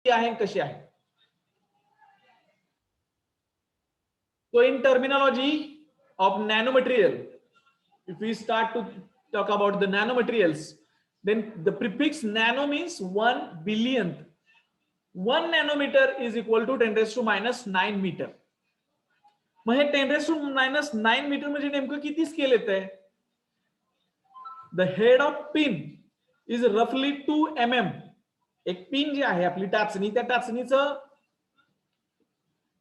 आहे कशी आहे. So in terminology of nanomaterial, if we start to talk about the nanomaterials, then the prefix nano means 1 billionth. 1 nanometer is equal to 10 raised to minus 9 meter. मग हे 10 raised to minus 9 metre म्हणजे नेमकं किती scale येत आहे. The head of pin is रफली 2 mm. एक pin जी आहे आपली टाचणी, त्या टाचणीचं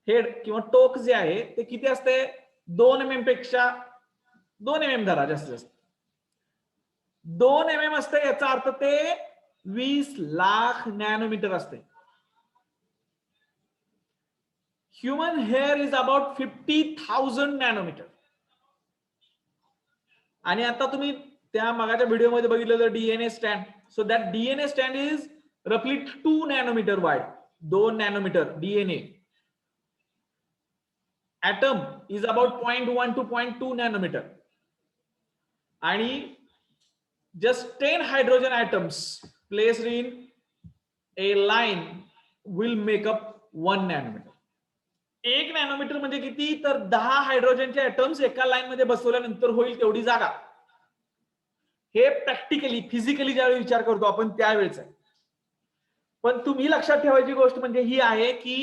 हेड किंवा टोक जे आहे ते किती असते, 2 mm पेक्षा 2 mm धरा, जास्तीत जास्त 2 mm असते. याचा अर्थ ते 20 लाख नॅनोमीटर असते. Human hair is about 50,000 nanometre. आणि आता तुम्ही त्या मागाच्या व्हिडिओमध्ये बघितलं DNA stand. So that DNA stand is रफली 2 nanometre wide, 2 nanometre DNA. Atom is about 0.1 to 0.2 nanometre. आणि just 10 hydrogen atoms placed in a line will make up 1 nanometer. 1 nanometre म्हणजे किती, तर 10 हायड्रोजनचे ऍटम्स एका लाईन मध्ये बसवल्यानंतर होईल तेवढी जागा. हे प्रॅक्टिकली फिजिकली ज्यावेळी विचार करतो आपण त्यावेळेच आहे. पण तुम्ही लक्षात ठेवायची गोष्ट म्हणजे ही आहे की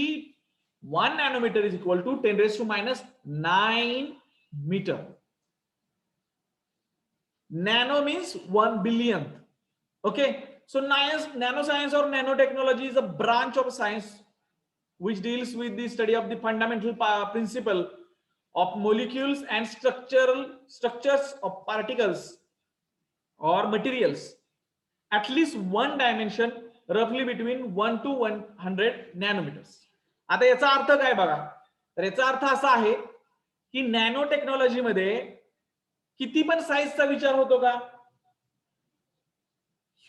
1 nanometre is equal to 10 raised to minus 9 meter. Nano means 1 billionth. Okay, so nanoscience or nanotechnology is a branch of science which deals with the study of the fundamental principle of molecules and structures of particles or materials at least one dimension, roughly between 1 to 100 nanometers. आता याचा अर्थ काय बघा, तर याचा अर्थ असा आहे की नॅनो टेक्नॉलॉजी मध्ये किती पण साईजचा विचार होतो का.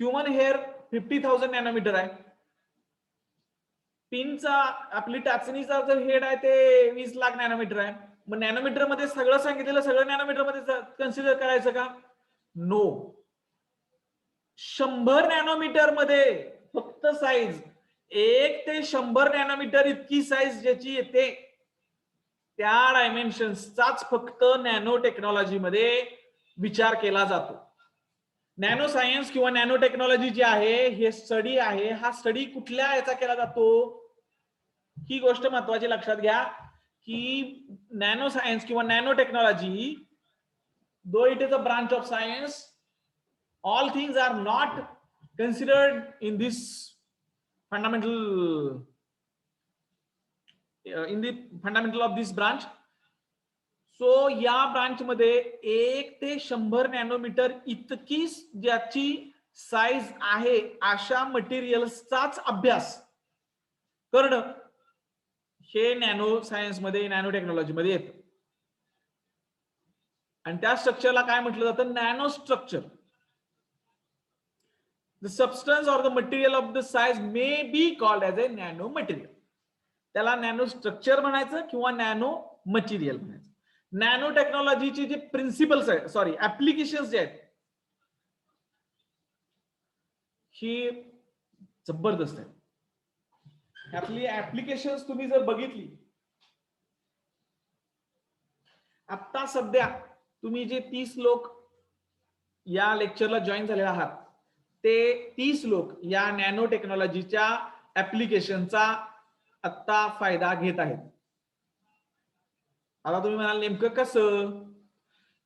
ह्युमन हेअर 50,000 नॅनोमीटर आहे. पिनचा आपली टाचणीचा जर हेड आहे ते 20 लाख नॅनोमीटर आहे. मग नॅनोमीटर मध्ये सगळं सांगितलेलं सगळं नॅनोमीटर मध्ये कन्सिडर करायचं का, नो. 100 नॅनोमीटर मध्ये फक्त साईज 1 ते 100 नॅनोमीटर इतकी साईज ज्याची येते त्या डायमेन्शन्सचाच फक्त नॅनो टेक्नॉलॉजी मध्ये विचार केला जातो. नॅनो सायन्स किंवा नॅनो टेक्नॉलॉजी जी आहे हे स्टडी आहे, हा स्टडी कुठल्या याचा केला जातो, ही गोष्ट महत्वाची लक्षात घ्या की नॅनो सायन्स किंवा nano technology, though it is a branch of science, all things are not considered in this fundamental in the fundamental of this branch. So या ब्रांच मध्ये 1 ते 100 नॅनोमीटर इतकी ज्याची साईज आहे अशा मटेरियल्सचाच अभ्यास करणं हे नॅनो सायन्स मध्ये नॅनो टेक्नॉलॉजी मध्ये येतं. आणि त्या स्ट्रक्चरला काय म्हटलं जातं, nano structure. The substance or the material of the size may be called as a nano material. त्याला नॅनो स्ट्रक्चर म्हणायचं किंवा नॅनो मटेरियल म्हणायचं. नॅनो टेक्नॉलॉजीचे जे प्रिन्सिपल्स आहेत, सॉरी ऍप्लिकेशन्स जे आहेत ही जबरदस्त आहे. आपली ऍप्लिकेशन्स तुम्ही जर बघितली, आता सध्या तुम्ही जे 30 लोक या लेक्चरला जॉईन झालेले आहात ते 30 लोक या नॅनो टेक्नॉलॉजीच्या ऍप्लिकेशनचा आता फायदा घेत आहेत. आता तुम्ही म्हणाल नेमकं कसं,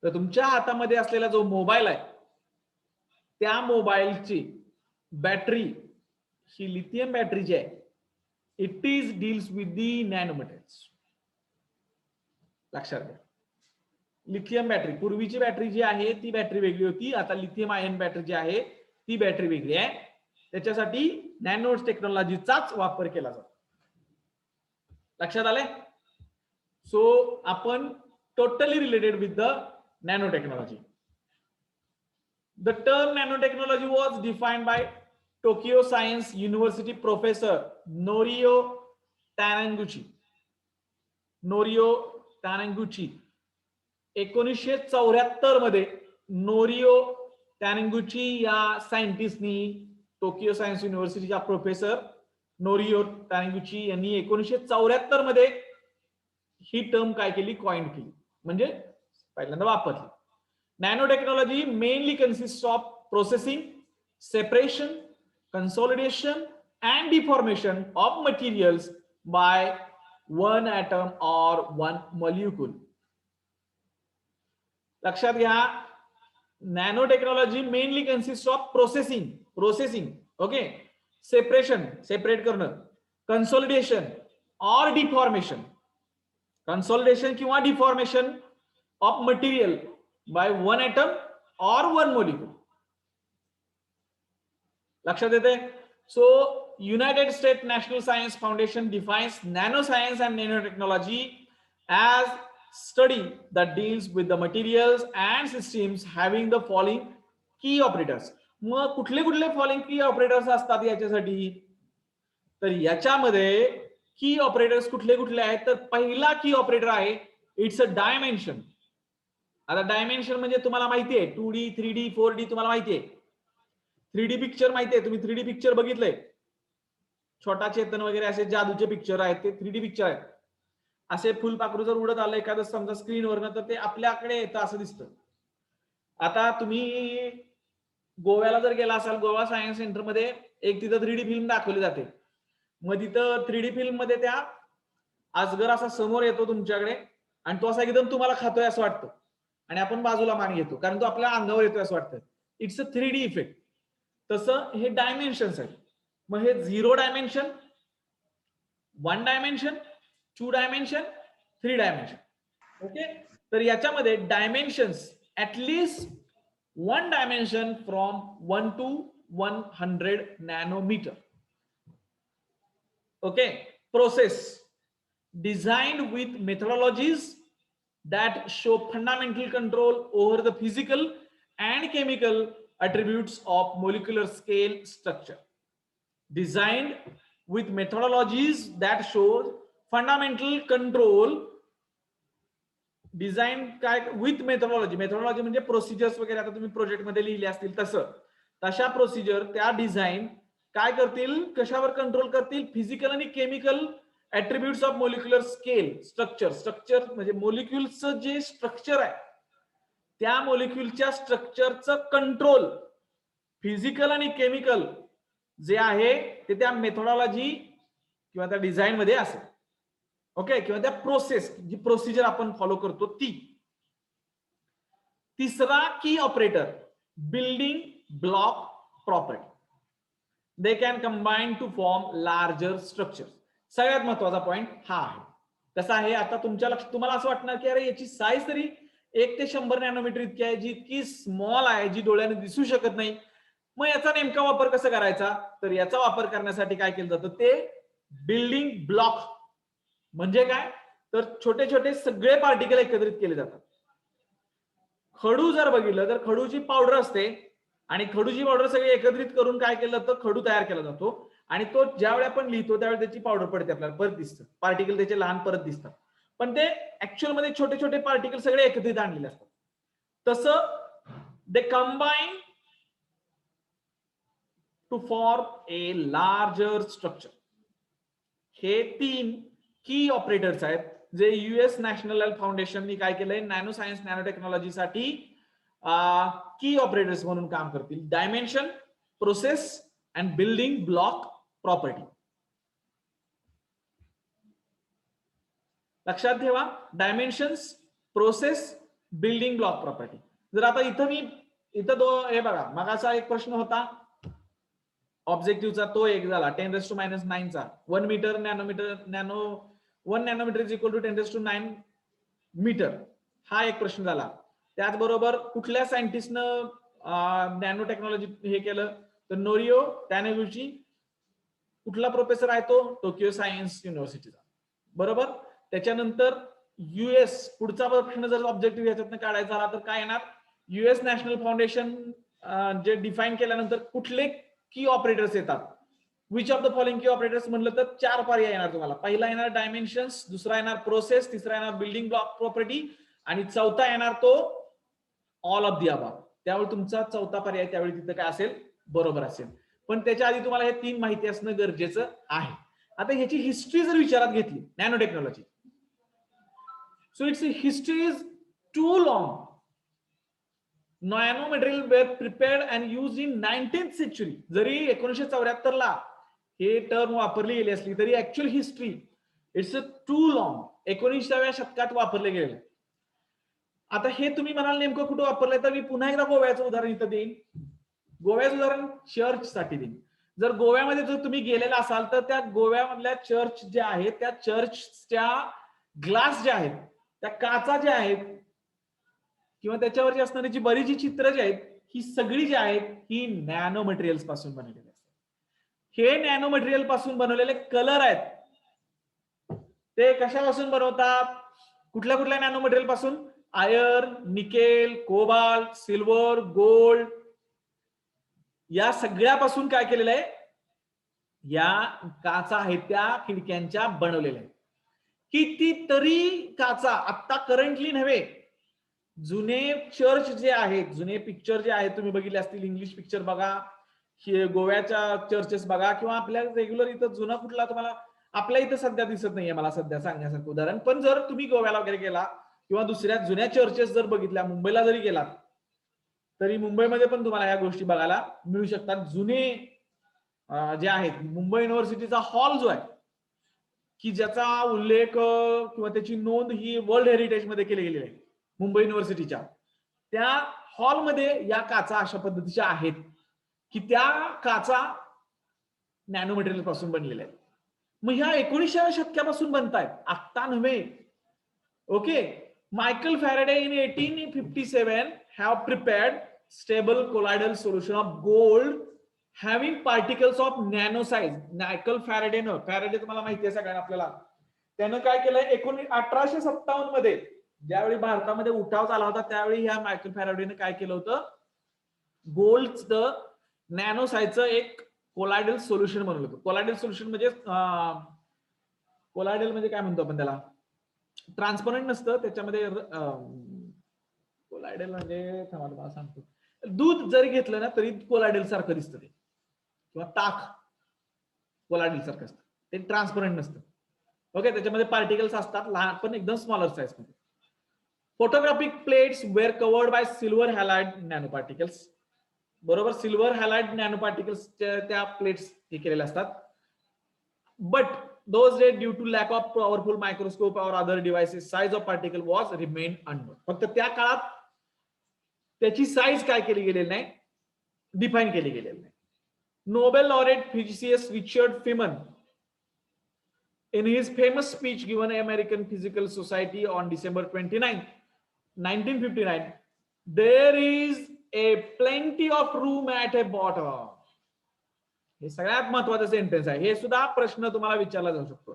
तर तुमच्या हातामध्ये असलेला जो मोबाईल आहे त्या मोबाईलची बॅटरी ही लिथियम बॅटरी जी आहे, it is deals with the nano materials. लक्षात घ्या, लिथियम बॅटरी, पूर्वीची बॅटरी जी आहे ती बॅटरी वेगळी होती, आता लिथियम आयन बॅटरी जी आहे ती बॅटरी वेगळी आहे. त्याच्यासाठी नॅनो टेक्नॉलॉजीचाच वापर केला जातो. लक्षात आले. सो आपण totally related with the nano technology. The term nano technology was defined by Tokyo science university professor Norio Taniguchi. Norio Taniguchi 1974 मध्ये नोरियो टॅनंगुची या सायंटिस्टनी टोकियो सायन्स युनिव्हर्सिटीच्या प्रोफेसर नोरियो टॅनगुची यांनी 1974 मध्ये ही टर्म काय केली, कॉइन केली, म्हणजे पहिल्यांदा वापरली. Nano technology mainly consist of processing, separation, consolidation and deformation of materials by one atom or one molecule. लक्षात घ्या, nano technology mainly consist of processing, okay, separation, separate करणं, कन्सोलिडेशन और डिफॉर्मेशन, कन्सोलिडेशन किंवा deformation of material by one atom और one molecule. लक्षात येते. So United state national science foundation defines nano science and nano technology as study that deals with the materials and systems having the following key operators. मग कुठले कुठले following की operators असतात याच्यासाठी, तर याच्यामध्ये की ऑपरेटर्स कुठले कुठले आहेत, तर पहिला की ऑपरेटर आहे इट्स अ डायमेन्शन. आता डायमेन्शन म्हणजे तुम्हाला माहिती आहे 2D 3D 4D तुम्हाला माहिती आहे. 3D पिक्चर माहिती आहे, तुम्ही 3D पिक्चर बघितलंय, छोटा चेतन वगैरे असे जादूचे पिक्चर आहेत, ते 3D पिक्चर आहेत. असे फुलपाखरू जर उडत आलं एखादं समजा स्क्रीनवरनं तर ते आपल्याकडे येतं असं दिसतं. आता तुम्ही गोव्याला जर गेला असाल, गोवा सायन्स सेंटर मध्ये एक तिथं 3D फिल्म दाखवली जाते. मग तिथं 3D फिल्म मध्ये त्या अजगर असा समोर येतो तुमच्याकडे आणि तो असा एकदम तुम्हाला खातोय असं वाटतं आणि आपण बाजूला मान घेतो कारण तो आपल्या अंगावर येतोय असं वाटतं. It's a 3D effect. तसं हे डायमेन्शन्स आहेत. मग हे 0 dimension, 1 dimension, 2 dimension, 3 dimension. Okay, तर याच्यामध्ये dimensions at least 1 dimension from 1 to 100 nanometre. Okay, process designed with methodologies that show fundamental control over the physical and chemical attributes of molecular scale structure. Designed with methodologies that show fundamental control. Design काय with methodology, methodology म्हणजे procedures वगैरे आता तुम्ही project मध्ये लिहिले असतील तसं, तशा प्रोसिजर त्या डिझाईन काय करतील, कशावर कंट्रोल करतील, फिजिकल आणि chemical attributes of molecular scale structure. Structure म्हणजे मोलिक्युलचं जे स्ट्रक्चर आहे त्या मोलिक्युलच्या स्ट्रक्चरचं कंट्रोल फिजिकल आणि केमिकल जे आहे ते त्या मेथोडॉलॉजी किंवा त्या डिझाईन मध्ये असेल. ओके, किंवा त्या प्रोसेस जी प्रोसिजर आपण फॉलो करतो ती. तिसरा की operator building block property. They can combine to form larger structure. सगळ्यात महत्वाचा पॉइंट हा आहे. कसा आहे, आता तुमच्या लक्षात तुम्हाला असं वाटणार की अरे याची साईज तरी 1 ते 100 नॅनोमीटर इतकी आहे, जी इतकी स्मॉल आहे, जी डोळ्याने दिसू शकत नाही. मग याचा नेमका वापर कसा करायचा, तर याचा वापर करण्यासाठी काय केलं जातं, ते बिल्डिंग ब्लॉक म्हणजे काय, तर छोटे छोटे सगळे पार्टिकल एकत्रित केले जातात. खडू जर बघितलं तर खडूची पावडर असते आणि खडूची पावडर सगळी एकत्रित करून काय केलं जातं, खडू तयार केला जातो आणि तो ज्यावेळी आपण लिहितो त्यावेळी त्याची पावडर पडते, आपल्याला परत दिसतं, पार्टिकल त्याचे लहान परत दिसतात, पण ते ऍक्च्युअल मध्ये छोटे छोटे पार्टिकल सगळे एकत्रित आणलेले असतात. तसं they combine to form a larger structure. हे 3 की ऑपरेटर्स आहेत जे युएस नॅशनल हेल्थ फाउंडेशननी काय केलंय, नॅनो सायन्स नॅनो टेक्नॉलॉजी साठी की ऑपरेटर्स म्हणून काम करतील. Dimension, process and building block property. लक्षात ठेवा, dimensions, process, building block property. जर आता इथं हे बघा, मगाचा एक प्रश्न होता ऑब्जेक्टिव्हचा, तो एक झाला 10⁻⁹ चा. 1 metre nanometre 1 nanometre is equal to 10⁻⁹ metre. हा एक प्रश्न झाला. त्याचबरोबर कुठल्या सायंटिस्टनं नॅनो टेक्नॉलॉजी हे केलं, तर नोरियो टॅनगुची. कुठला प्रोफेसर आहे तो, टोकियो सायन्स युनिव्हर्सिटीचा. बरोबर. त्याच्यानंतर युएस, पुढचा प्रश्न जर ऑब्जेक्टिव्ह याच्यातनं काढायचा झाला तर काय येणार, युएस नॅशनल फाउंडेशन जे डिफाईन केल्यानंतर कुठले की ऑपरेटर्स येतात, विच ऑफ द फॉलोइंग की ऑपरेटर्स म्हणलं तर 4 पर्याय येणार तुम्हाला. पहिला येणार डायमेन्शन्स, दुसरा येणार प्रोसेस, तिसरा येणार बिल्डिंग ब्लॉक प्रॉपर्टी आणि चौथा येणार तो ऑल ऑफ द अबव. त्यावेळी तुमचा चौथा पर्याय त्यावेळी तिथं काय असेल, बरोबर असेल. पण त्याच्या आधी तुम्हाला हे 3 माहिती असणं गरजेचं आहे. आता ह्याची हिस्ट्री जर विचारात घेतली nano technology, so it's history is too long. Nano material were prepared and use in 19th century. जरी 1974 ला हे टर्म वापरली गेली असली तरी actual history it's too long. 19व्या शतकात वापरले गेले. आता हे तुम्ही म्हणाल नेमकं कुठं वापरलंय, तर मी पुन्हा एकदा गोव्याचं उदाहरण इथं देईन. गोव्याचं उदाहरण चर्च साठी देईन. जर गोव्यामध्ये जर तुम्ही गेलेला असाल तर त्या गोव्यामधल्या चर्च ज्या आहेत त्या चर्चच्या ग्लास ज्या आहेत, त्या काचा ज्या आहेत किंवा त्याच्यावरची असणारी जी बरीच जी चित्र जी आहेत ही सगळी जी आहेत ही नॅनो मटेरियल्स पासून बनवलेली असतात. हे नॅनो मटेरियल पासून बनवलेले कलर आहेत. ते कशापासून बनवतात? कुठल्या कुठल्या नॅनो मटेरियल पासून? Iron, nickel, cobalt, silver, gold, या सगळ्यापासून काय केलेलं आहे? या काचा आहेत त्या खिडक्यांच्या बनवलेल्या आहेत. कितीतरी काचा आता करंटली नव्हे, जुने चर्च जे आहेत, जुने पिक्चर जे आहेत तुम्ही बघितले असतील, इंग्लिश पिक्चर बघा, गोव्याच्या चर्चेस बघा किंवा आपल्या रेग्युलर इथं जुना कुठला तुम्हाला आपल्या इथं सध्या दिसत नाहीये मला सध्या सांगण्यासारखं उदाहरण, पण जर तुम्ही गोव्याला वगैरे गेला किंवा दुसऱ्या जुन्या चर्चेस जर बघितल्या, मुंबईला जरी गेलात तरी मुंबईमध्ये पण तुम्हाला या गोष्टी बघायला मिळू शकतात. जुने जे आहेत, मुंबई युनिव्हर्सिटीचा हॉल जो आहे की ज्याचा उल्लेख किंवा त्याची नोंद ही वर्ल्ड हेरिटेज मध्ये केली गेलेली आहे मुंबई युनिव्हर्सिटीच्या, त्या हॉलमध्ये या काचा अशा पद्धतीच्या आहेत की त्या काचा नॅनो मटेरियल पासून बनलेल्या आहेत. मग ह्या 19व्या शतकापासून बनतायत, आत्ता नव्हे. Okay. Michael Faraday in 1857 have prepared stable colloidal solution of gold having particles of nano size. Michael Faraday न, फॅरेडे तुम्हाला माहिती आहे सगळ्यांना आपल्याला, त्यानं काय केलंय 1857 मध्ये ज्यावेळी भारतामध्ये उठाव झाला होता त्यावेळी ह्या मायकल फॅराडेनं काय केलं होतं, गोल्डचं नॅनो साईजचं एक कोलायडल सोल्युशन बनवलं होतं. कोलायडल सोल्युशन म्हणजे कोलायडल म्हणजे काय म्हणतो आपण त्याला, ट्रान्सपरंट नसतं त्याच्यामध्ये. कोलायडल म्हणजे तुम्हाला सांगतो, दूध जरी घेतलं ना तरी कोलायडल सारखं दिसतं ते, किंवा ताक कोलायडल सारखं असतं, ते ट्रान्सपरंट नसतं. ओके. त्याच्यामध्ये पार्टिकल्स असतात लहान पण एकदम स्मॉलर साईज मध्ये. Photographic plates were covered by silver halide nano particles. बरोबर, सिल्वर हॅलाइड नॅनो पार्टिकल्स त्या प्लेट्स हे केलेल्या असतात. But those days due to lack of powerful microscope or other devices size of particle was remained unknown. फक्त त्या काळात त्याची size काय केली गेलेली नाही, डिफाईन केली गेलेली नाही. Nobel laureate physicist Richard Feynman in his famous speech given American Physical Society on December 29, 1959, there is a plenty of room at a bottom. हे सगळ्यात महत्वाचं सेंटेन्स आहे. हे सुद्धा प्रश्न तुम्हाला विचारला जाऊ शकतो.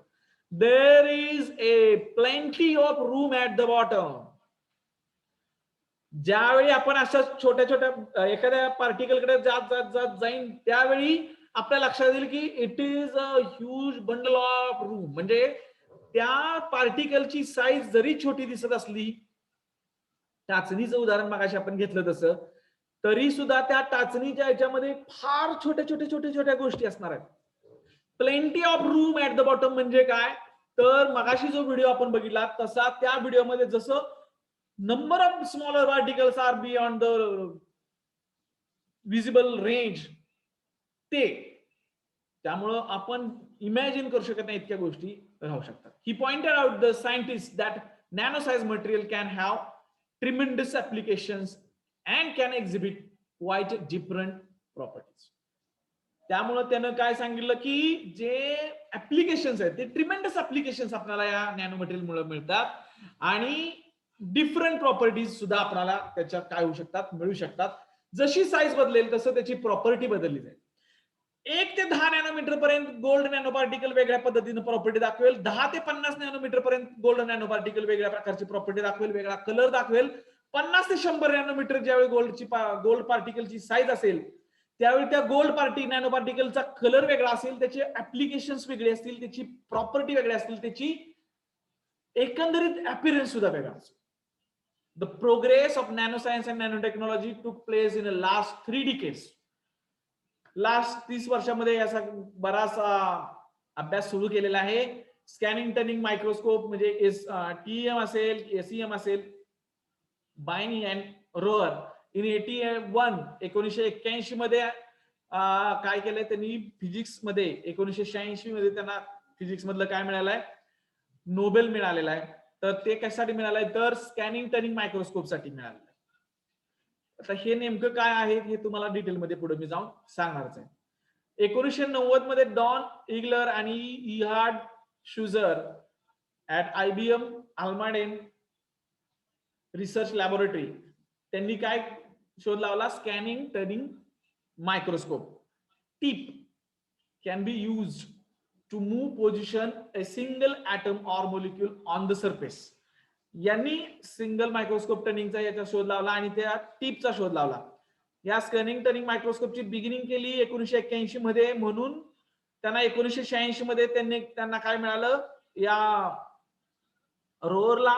There is a plenty of room at the bottom. ज्यावेळी आपण अशा छोट्या छोट्या एखाद्या पार्टिकलकडे जात जात जात जाईन त्यावेळी आपल्या लक्षात येईल की it is a huge bundle of room. म्हणजे त्या पार्टिकलची साईज जरी छोटी दिसत असली, टाचणीचं उदाहरण मगाशी आपण घेतलं तसं, तरी सुद्धा त्या टाचणीच्या याच्यामध्ये फार छोट्या गोष्टी असणार आहेत. Plenty of room at the bottom म्हणजे काय, तर मगाशी जो व्हिडिओ आपण बघितला तसा त्या व्हिडिओमध्ये जसं number of smaller particles are beyond the visible range, ते त्यामुळं आपण इमॅजिन करू शकत नाही इतक्या गोष्टी राहू शकतात. He pointed out the scientist that nano size material can have tremendous applications and can exhibit quite different properties. त्यामुळं त्यानं काय सांगितलं की जे ऍप्लिकेशन्स आहेत ते ट्रिमेंडस ऍप्लिकेशन्स आपल्याला या नॅनो मटेरियल मुळे मिळतात आणि डिफरंट प्रॉपर्टीज सुद्धा आपल्याला त्याच्यात काय होऊ शकतात, मिळू शकतात. जशी साईज बदलेल तसं त्याची प्रॉपर्टी बदलली जाईल. 1 ते 10 नॅनोमीटर पर्यंत गोल्ड नॅनो पार्टिकल वेगळ्या पद्धतीने प्रॉपर्टी दाखवेल. 10 ते 50 नॅनोमीटर पर्यंत गोल्ड नॅनो पार्टिकल वेगळ्या प्रकारची प्रॉपर्टी दाखवेल, वेगळा कलर दाखवेल. 50 ते 100 नॅनोमीटर ज्यावेळी गोल्ड पार्टिकलची साईज असेल त्यावेळी त्या गोल्ड नॅनो पार्टिकलचा कलर वेगळा असेल, त्याचे ऍप्लिकेशन्स वेगळे असतील, त्याची प्रॉपर्टी वेगळी असतील, त्याची एकंदरीत अपीअरन्स सुद्धा वेगळा असेल. The progress of nano science and nano technology टूक place in the last 3 decades. Last 30 वर्षामध्ये याचा बराचसा अभ्यास सुरू केलेला आहे. स्कॅनिंग टर्निंग मायक्रोस्कोप म्हणजे TEM असेल, SEM असेल, बायनिंग अँड रोअर इन 1981 मध्ये काय केलंय त्यांनी फिजिक्स मध्ये 1986 मध्ये त्यांना फिजिक्स मधलं काय मिळालंय, नोबेल मिळालेला आहे. तर ते कशासाठी मिळालंय, तर स्कॅनिंग टर्निंग मायक्रोस्कोप साठी मिळालेलं आहे. आता हे नेमकं काय आहे हे तुम्हाला डिटेलमध्ये पुढे मी जाऊन सांगणारच आहे. 1990 मध्ये डॉन इग्लर आणि इहार्ड शुझर ऍट IBM अल्माडेन रिसर्च लॅबोरेटरी त्यांनी काय शोध लावला, scanning turning microscope tip can be used to move position a single atom or molecule on the surface. यांनी सिंगल मायक्रोस्कोप टर्निंगचा याचा शोध लावला आणि त्या टिपचा शोध लावला. या स्कॅनिंग टर्निंग मायक्रोस्कोपची बिगिनिंग केली 1981 मध्ये, म्हणून त्यांना 1986 मध्ये त्यांना काय मिळालं, या रोहरला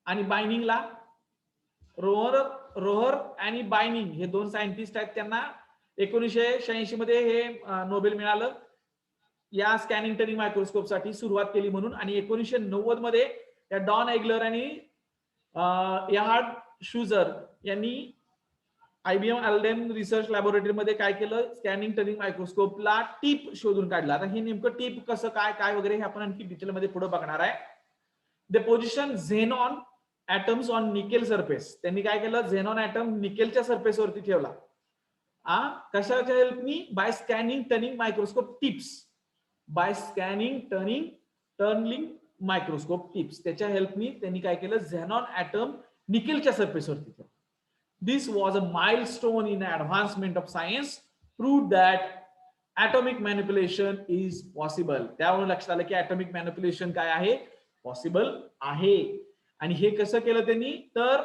आणि बायनिंगला, रोहर आणि बायनिंग हे दोन सायंटिस्ट आहेत, त्यांना 1986 मध्ये हे नोबेल मिळालं या स्कॅनिंग टर्निंग मायक्रोस्कोप साठी सुरुवात केली म्हणून. आणि 1990 मध्ये या डॉन एग्लर आणि इहार्ड शुझर यांनी IBM अल्डेन रिसर्च लॅबोरेटरी मध्ये काय केलं, स्कॅनिंग टर्निंग मायक्रोस्कोपला टिप शोधून काढला. आता हे नेमकं टिप कसं काय काय वगैरे हे आपण आणखी डिटेलमध्ये पुढे बघणार आहे. The position xenon atoms on nickel surface. त्यांनी काय केलं, झेनॉन ऍटम निकेलच्या सरफेस वरती ठेवला. कशाच्या हेल्पनी, by scanning turning microscope tips, by scanning turning microscope tips, त्याच्या हेल्पनी त्यांनी काय केलं, झेनॉन ऍटम निकेलच्या सरफेस वरती ठेवला. This was a milestone in advancement of science, prove that atomic manipulation is possible. त्यावरून लक्षात आलं की ऍटॉमिक मॅनिप्युलेशन काय आहे, पॉसिबल आहे. आणि हे कसं केलं त्यांनी, तर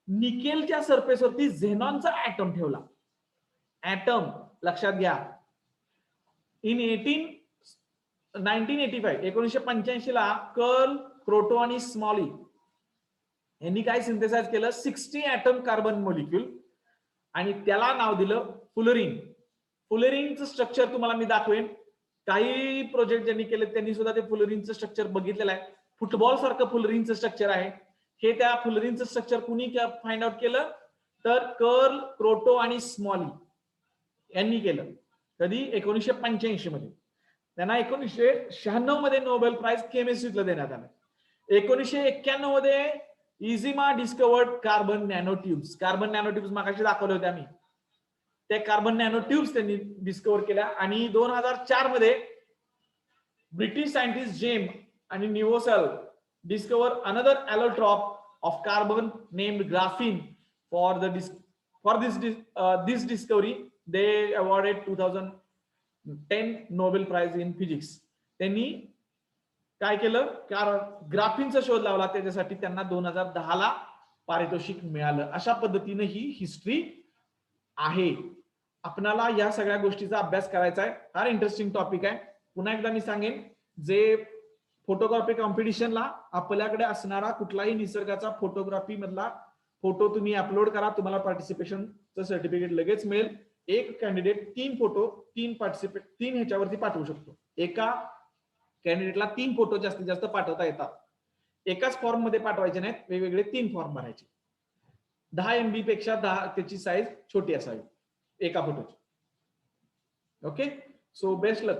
निकेलच्या सरफेस वरती झेनॉनचा ऍटम ठेवला. ऍटम लक्षात घ्या. इन 1985 ला कर्ल, क्रोटो आणि स्मॉली यांनी काय सिंथेसाइज केलं, 60 ऍटम कार्बन मॉलिक्यूल, आणि त्याला नाव दिलं फुलरिन. फुलरिनचं स्ट्रक्चर तुम्हाला मी दाखवेन. काही प्रोजेक्ट ज्यांनी केले त्यांनी सुद्धा ते फुलरिनचं स्ट्रक्चर बघितलेलं आहे. फुटबॉल सारखं फुलरिनचं स्ट्रक्चर आहे. हे त्या फुलरिनचं स्ट्रक्चर कुणी फाइंड आउट केलं, तर कर्ल, क्रोटो आणि स्मॉली यांनी केलं. कधी, 1985 मध्ये. त्यांना 1996 मध्ये नोबेल प्राइज केमिस्ट्रीला देण्यात आलं. 1991 मध्ये Iijima discovered carbon nano tubes. Carbon nano tubes मागाशी दाखवले होते आम्ही, ते कार्बन नॅनो ट्यूब्स त्यांनी डिस्कवर केल्या. आणि 2004 मध्ये ब्रिटिश सायंटिस्ट जेम आणि Novoselov discover another allotrope of carbon named graphene. For this discovery they awarded 2010 Nobel Prize in Physics. त्यांनी काय केलं, ग्राफीनचा शोध लावला, त्याच्यासाठी त्यांना 2010 ला पारितोषिक मिळालं. अशा पद्धतीने ही हिस्ट्री आहे. आपल्याला या सगळ्या गोष्टीचा अभ्यास करायचा आहे. फार इंटरेस्टिंग टॉपिक आहे. पुन्हा एकदा मी सांगेन, जे फोटोग्राफी कॉम्पिटिशनला आपल्याकडे असणारा कुठलाही निसर्गाचा फोटोग्राफी मधला फोटो तुम्ही अपलोड करा, तुम्हाला पार्टिसिपेशनचं सर्टिफिकेट लगेच मिळेल. एक कॅन्डिडेट 3 फोटो 3 ह्याच्यावरती पाठवू शकतो. एका कॅन्डिडेटला 3 फोटो जास्तीत जास्त पाठवता येतात. एकाच फॉर्म मध्ये पाठवायचे नाहीत, वेगवेगळे 3 फॉर्म भरायचे. 10 MB पेक्षा त्याची साईज छोटी असावी एका फोटोची. ओके, सो बेस्ट लक.